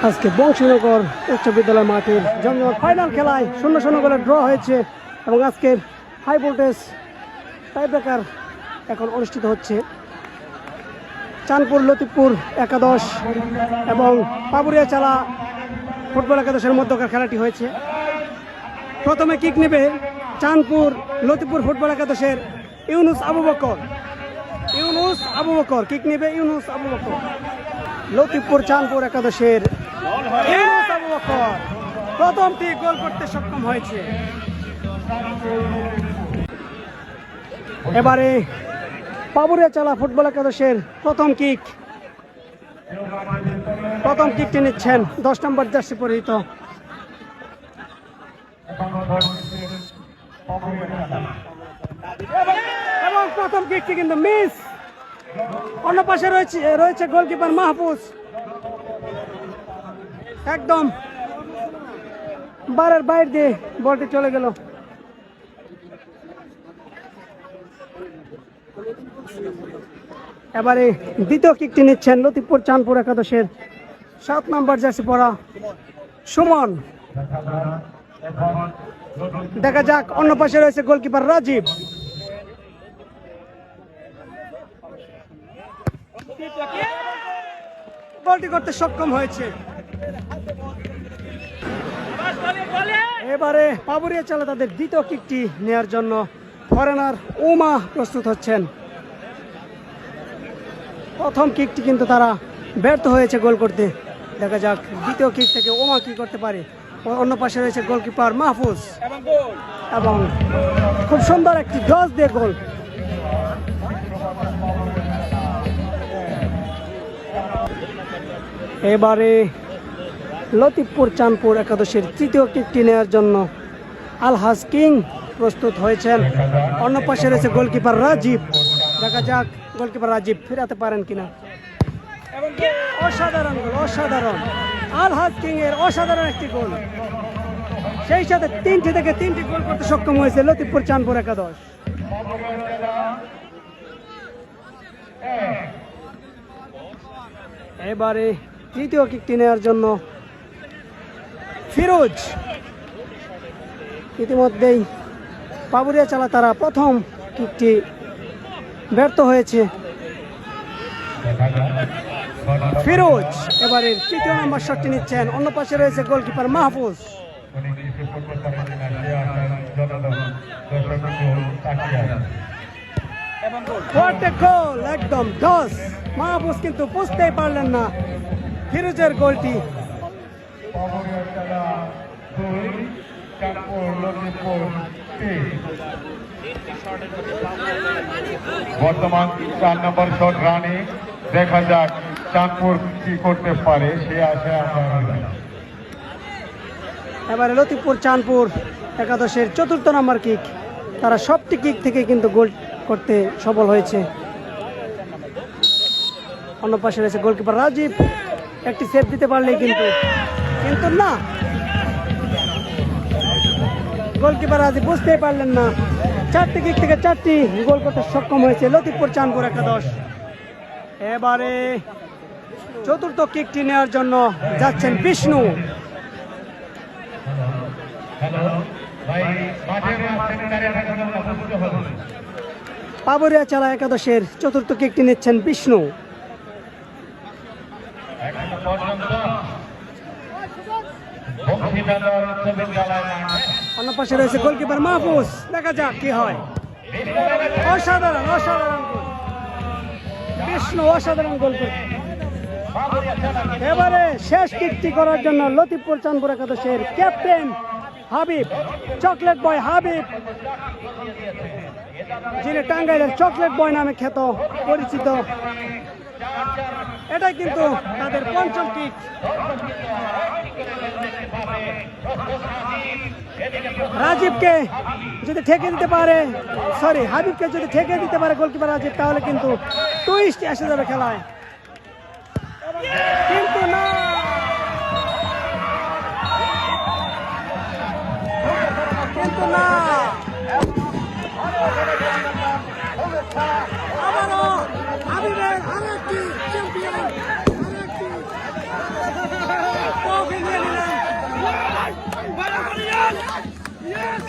আজকে বংশীনগর উচ্চ বিদ্যালয় মাঠের জমজমাট ফাইনাল খেলায় 0-0 গোলে ড্র হয়েছে এবং আজকের হাই ভোল্টেজ টাইব্রেকার এখন অনুষ্ঠিত হচ্ছে। চাঁদপুর লতিফপুর একাদশ এবং পাবুরিয়াচালা ফুটবল একাদশের মধ্যকার খেলাটি হয়েছে। প্রথমে কিক নেবে চাঁদপুর লতিফপুর ফুটবল একাদশের ইউনুস আবু বকর কিক নেবে ইউনুস আবু বকর। লতিফপুর চাঁদপুর একাদশের ইউনুস আবু বকর প্রথমটি গোল করতে সক্ষম হয়েছে। এবারে পাবুরিয়াচালা ফুটবল একাদশের প্রথম কিকটি নিচ্ছেন 10 নম্বর জার্সি পরিহিত এবং প্রথম কিকটি কিন্তু মিস। অন্য পাশে রয়েছে গোলকিপার মাহফুজ, একদম বারের বাইরে দিয়ে বলটি চলে গেল। এবারে দ্বিতীয় কিকটি নিচ্ছেন লতিফপুর চাঁদপুর একাদশের 7 নম্বর জার্সি পরা সুমন। দেখা যাক, অন্য পাশে রয়েছে গোলকিপার রাজীব। গোলটি করতে সক্ষম হয়েছে। এবারে পাবুরিয়াচালা তাদের দ্বিতীয় কিকটি নেয়ার জন্য ফরেনার ওমা প্রস্তুত হচ্ছেন। প্রথম কিকটি কিন্তু তারা ব্যর্থ হয়েছে গোল করতে। দেখা যাক দ্বিতীয় কিক থেকে ওমা কি করতে পারে। অন্য পাশে রয়েছে গোলকিপার মাহফুজ এবং খুব সুন্দর একটি ডস দিয়ে গোল। এবারে লতিফপুর চাঁদপুর একাদশের তৃতীয় কিকটি নেওয়ার জন্য আলহাজ কিং প্রস্তুত হয়েছেন। অন্য পাশে রয়েছে গোলকিপার রাজীব। দেখা যাক গোলকিপার রাজীব ফেরাতে পারেন কিনা। অসাধারণ গোল, অসাধারণ। আলহাজ কিং এর অসাধারণ একটি গোল, সেই সাথে 3টি থেকে 3টি গোল করতে সক্ষম হয়েছে লতিফপুর চাঁদপুর একাদশ। এবারে তৃতীয় কিকটি নেওয়ার জন্য ফিরোজ। ইতিমধ্যেই পাবুরিয়াচালা তারা প্রথম কিকটি ব্যর্থ হয়েছে। ফিরোজ এবারে তৃতীয় নম্বর শটটি নিচ্ছেন। অন্য পাশে রয়েছে গোলকিপার মাহফুজ। একদম 10। মাহফুজ কিন্তু বুঝতেই পারলেন না ফিরোজের গোলটি। বর্তমান 4 নম্বর শট রানে, দেখা যাক চাঁদপুর কি করতে পারে সে আশা আমরা। এবারে লতিফপুর চাঁদপুর একাদশের 4র্থ নম্বর কিক। তারা সবটি কিক থেকে কিন্তু গোল করতে সফল হয়েছে। অন্য পাশে রয়েছে গোলকিপার রাজীব। একটি সেভ দিতে পারলেই কিন্তু না, গোলকিপার রাজীব বুঝতেই পারলেন না। 4টি কিক থেকে 4টি গোল করতে সক্ষম হয়েছে লতিফপুর চাঁদপুর একাদশ। এবারে 4র্থ কিকটি নেওয়ার জন্য যাচ্ছেন বিষ্ণু। পাবুরিয়াচালা একাদশের 4র্থ কিকটি নিচ্ছেন বিষ্ণু। অন্য পাশে রয়েছে গোলকিপার মাহফুজ। দেখা যাক কি হয়। অসাধারণ গোল, বিষ্ণু অসাধারণ গোল করে। এবারে শেষ কিকটি করার জন্য লতিফপুর চাঁদপুর একাদশের captain Habib, chocolate boy Habib, যিনি টাঙ্গাইলের চকলেট বয় নামে খ্যাত পরিচিত। এটাই কিন্তু তাদের পঞ্চম কিক। রাজীবকে যদি ঠেকে দিতে পারে, হাবিবকে যদি ঠেকে দিতে পারে গোলকিপার রাজীব, তাহলে কিন্তু টুইস্ট এসে যাবে খেলায়। কিন্তু না, আবারও হাবিবের আরেকটি চ্যাম্পিয়ন, Yes!